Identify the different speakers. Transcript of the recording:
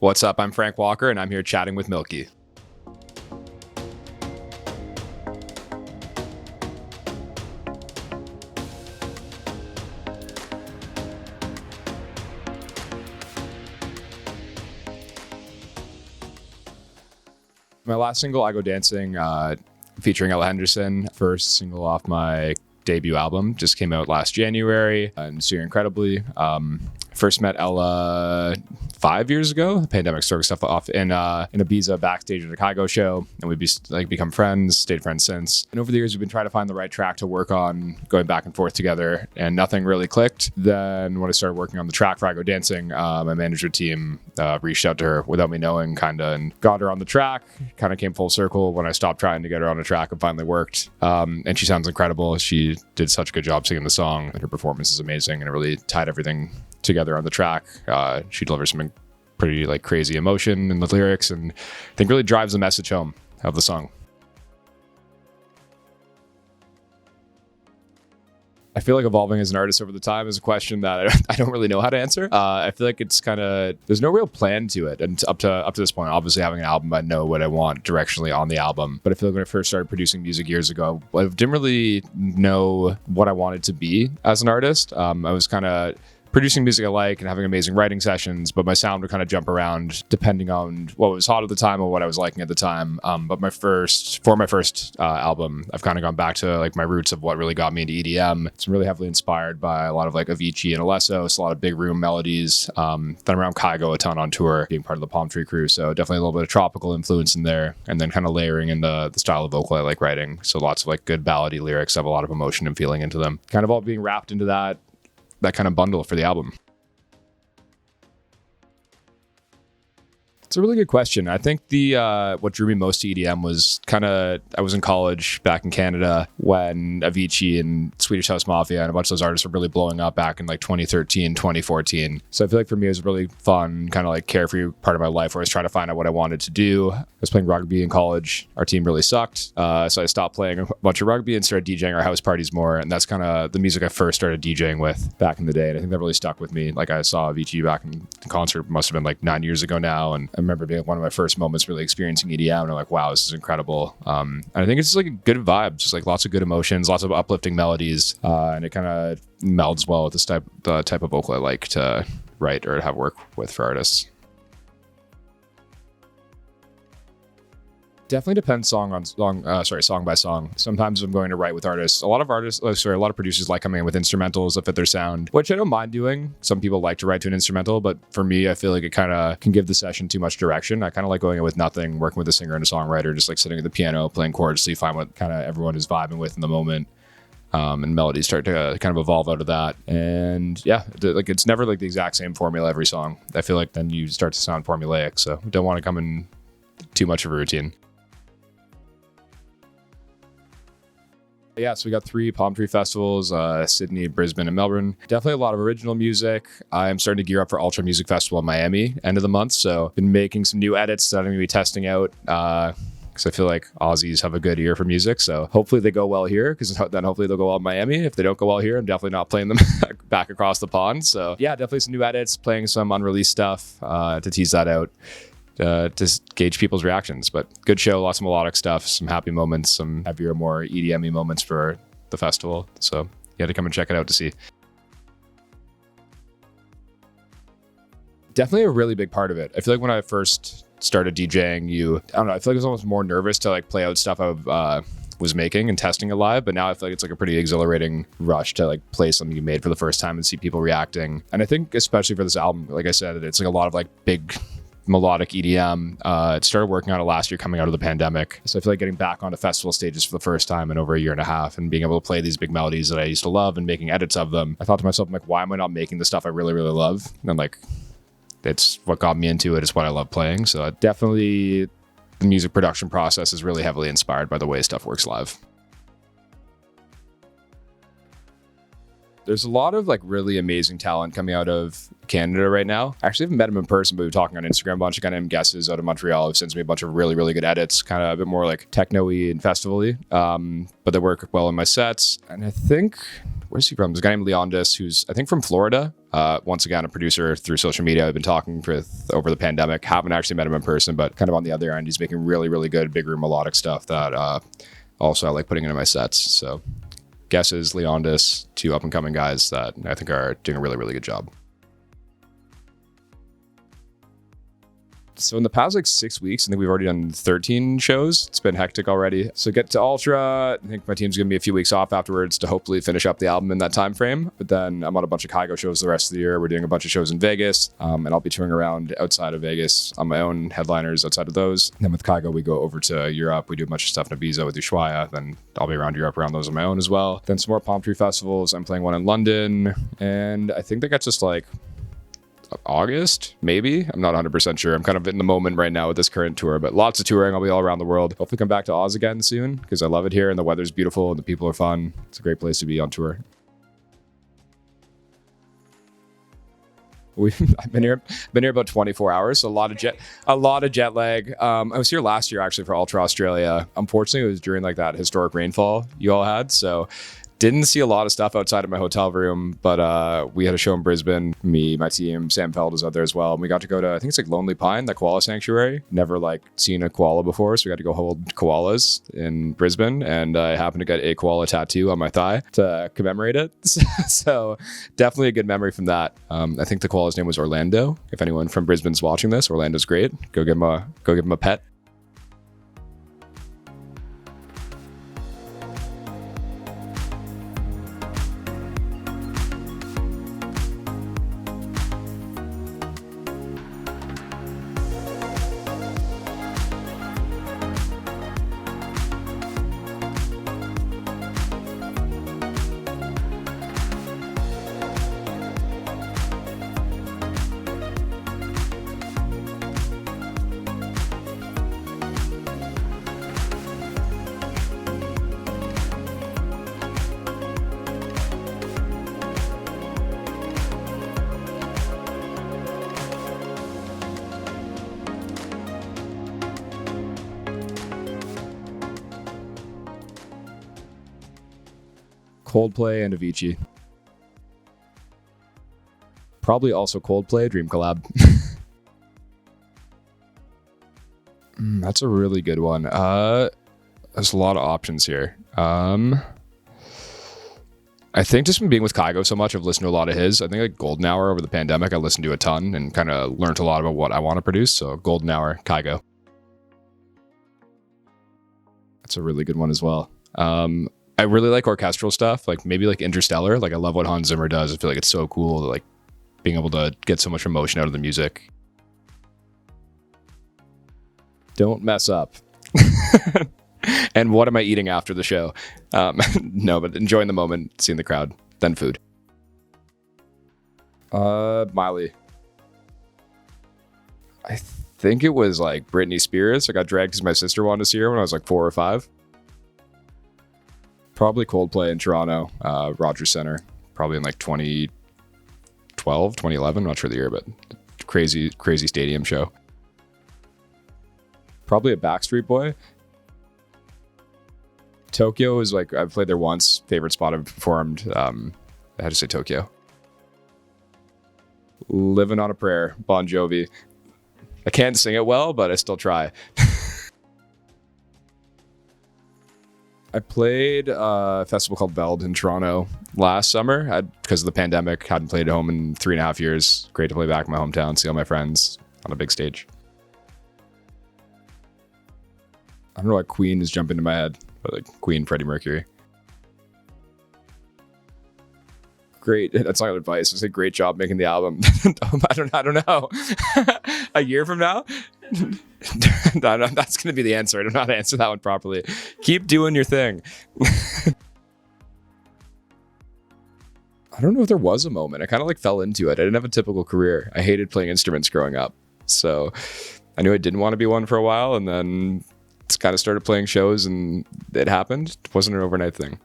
Speaker 1: What's up? I'm Frank Walker, and I'm here chatting with Milky. My last single, I Go Dancing, featuring Ella Henderson, first single off my debut album, just came out last January, and it's doing incredibly. First met Ella 5 years ago. The pandemic started stuff off in Ibiza backstage at a Kygo show, and we've become friends, stayed friends since. And over the years, we've been trying to find the right track to work on, going back and forth together, and nothing really clicked. Then when I started working on the track for I Go Dancing, my management team reached out to her without me knowing, kind of, and got her on the track. Kind of came full circle when I stopped trying to get her on a track and finally worked. And she sounds incredible. She did such a good job singing the song, and her performance is amazing, and it really tied everything together on the track. She delivers some pretty crazy emotion in the lyrics, and I think really drives the message home of the song. I feel like evolving as an artist over the time is a question that I don't really know how to answer. I feel like it's kind of, there's no real plan to it. And up to this point, obviously having an album, I know what I want directionally on the album. But I feel like when I first started producing music years ago, I didn't really know what I wanted to be as an artist. I was kind of producing music I like and having amazing writing sessions, but my sound would kind of jump around depending on what was hot at the time or what I was liking at the time. But for my first album, I've kind of gone back to my roots of what really got me into EDM. It's really heavily inspired by a lot of Avicii and Alessos, a lot of big room melodies. Then around Kygo a ton on tour, being part of the Palm Tree crew. So definitely a little bit of tropical influence in there, and then kind of layering in the style of vocal I like writing. So lots of good ballady lyrics have a lot of emotion and feeling into them. Kind of all being wrapped into that kind of bundle for the album. It's a really good question. I think what drew me most to EDM was I was in college back in Canada when Avicii and Swedish House Mafia and a bunch of those artists were really blowing up back in 2013, 2014. So I feel like for me it was a really fun, kind of carefree part of my life where I was trying to find out what I wanted to do. I was playing rugby in college. Our team really sucked. So I stopped playing a bunch of rugby and started DJing our house parties more. And that's kind of the music I first started DJing with back in the day. And I think that really stuck with me. I saw Avicii back in the concert, must have been 9 years ago now. And I remember being one of my first moments really experiencing EDM, and I'm like, wow, this is incredible. And I think it's just a good vibe, just lots of good emotions, lots of uplifting melodies, and it kind of melds well with the type of vocal I like to write or have work with for artists. Definitely depends song by song. Sometimes I'm going to write with artists. A lot of producers like coming in with instrumentals that fit their sound, which I don't mind doing. Some people like to write to an instrumental, but for me, I feel like it kind of can give the session too much direction. I kind of like going in with nothing, working with a singer and a songwriter, just sitting at the piano, playing chords, so you find what kind of everyone is vibing with in the moment. And melodies start to kind of evolve out of that. And yeah, it's never the exact same formula every song. I feel like then you start to sound formulaic, so don't want to come in too much of a routine. Yeah, so we got 3 Palm Tree festivals, Sydney, Brisbane, and Melbourne. Definitely a lot of original music. I'm starting to gear up for Ultra Music Festival in Miami, end of the month. So been making some new edits that I'm going to be testing out because I feel like Aussies have a good ear for music. So hopefully they go well here, because then hopefully they'll go well in Miami. If they don't go well here, I'm definitely not playing them back across the pond. So yeah, definitely some new edits, playing some unreleased stuff to tease that out. To gauge people's reactions. But good show, lots of melodic stuff, some happy moments, some heavier, more EDM-y moments for the festival. So you had to come and check it out to see. Definitely a really big part of it. I feel like when I first started DJing, I feel like I was almost more nervous to play out stuff I was making and testing it live, but now I feel like it's a pretty exhilarating rush to play something you made for the first time and see people reacting. And I think especially for this album, like I said, it's a lot of big melodic EDM. It started working on it last year coming out of the pandemic. So I feel like getting back onto festival stages for the first time in over a year and a half and being able to play these big melodies that I used to love and making edits of them. I thought to myself, why am I not making the stuff I really, really love? And it's what got me into it. It's what I love playing. So definitely the music production process is really heavily inspired by the way stuff works live. There's a lot of like really amazing talent coming out of Canada right now. I actually haven't met him in person, but we've been talking on Instagram a bunch. Of kind of guesses out of Montreal who sends me a bunch of really, really good edits, kind of a bit more like techno-y and festival-y. But they work well in my sets. And I think, where's he from? There's a guy named Leondis who's, I think, from Florida. Once again, a producer through social media I've been talking with over the pandemic. Haven't actually met him in person, but kind of on the other end, he's making really, really good big room melodic stuff that also I like putting into my sets. So guesses, Leondis, two up and coming guys that I think are doing a really, really good job. So in the past like 6 weeks, I think we've already done 13 shows. It's been hectic already. So get to Ultra. I think my team's giving me a few weeks off afterwards to hopefully finish up the album in that time frame. But then I'm on a bunch of Kygo shows the rest of the year. We're doing a bunch of shows in Vegas, and I'll be touring around outside of Vegas on my own, headliners outside of those. And then with Kygo, we go over to Europe. We do a bunch of stuff in Ibiza with Ushuaia. Then I'll be around Europe around those on my own as well. Then some more palm tree festivals. I'm playing one in London, and I think that gets us like August, maybe. I'm not 100% sure. I'm kind of in the moment right now with this current tour, but lots of touring. I'll be all around the world. Hopefully come back to Oz again soon because I love it here and the weather's beautiful and the people are fun. It's a great place to be on tour. I've been here about 24 hours, so a lot of jet lag. I was here last year actually for Ultra Australia. Unfortunately, it was during like that historic rainfall you all had, so didn't see a lot of stuff outside of my hotel room, but we had a show in Brisbane. Me, my team, Sam Feld was out there as well. And we got to go to, I think it's like Lonely Pine, the koala sanctuary. Never like seen a koala before, so we got to go hold koalas in Brisbane. And I happened to get a koala tattoo on my thigh to commemorate it. So definitely a good memory from that. I think the koala's name was Orlando. If anyone from Brisbane's watching this, Orlando's great. Go give him a pet. Coldplay and Avicii. Probably also Coldplay, Dream Collab. That's a really good one. There's a lot of options here. I think just from being with Kygo so much, I've listened to a lot of his. I think like Golden Hour over the pandemic, I listened to a ton and kind of learned a lot about what I want to produce. So Golden Hour, Kygo. That's a really good one as well. I really like orchestral stuff, like maybe like Interstellar. Like I love what Hans Zimmer does. I feel like it's so cool, like being able to get so much emotion out of the music. Don't mess up. And what am I eating after the show? No, but enjoying the moment, seeing the crowd, then food. Miley. I think it was like Britney Spears. I got dragged because my sister wanted to see her when I was like 4 or 5. Probably Coldplay in Toronto, Rogers Centre, probably in like 2012, 2011, I'm not sure the year, but crazy stadium show. Probably a Backstreet Boy. Tokyo is like, I've played there once, favorite spot I've performed. I had to say Tokyo. Living on a Prayer, Bon Jovi. I can't sing it well, but I still try. I played a festival called Veld in Toronto last summer. Because of the pandemic, hadn't played at home in 3.5 years. Great to play back in my hometown, see all my friends on a big stage. I don't know why Queen is jumping into my head, but like Queen, Freddie Mercury. Great. That's not advice. It's a great job making the album. I don't know. A year from now? No, that's going to be the answer. I don't know how to answer that one properly. Keep doing your thing. I don't know if there was a moment. I kind of like fell into it. I didn't have a typical career. I hated playing instruments growing up. So I knew I didn't want to be one for a while, and then kind of started playing shows and it happened. It wasn't an overnight thing.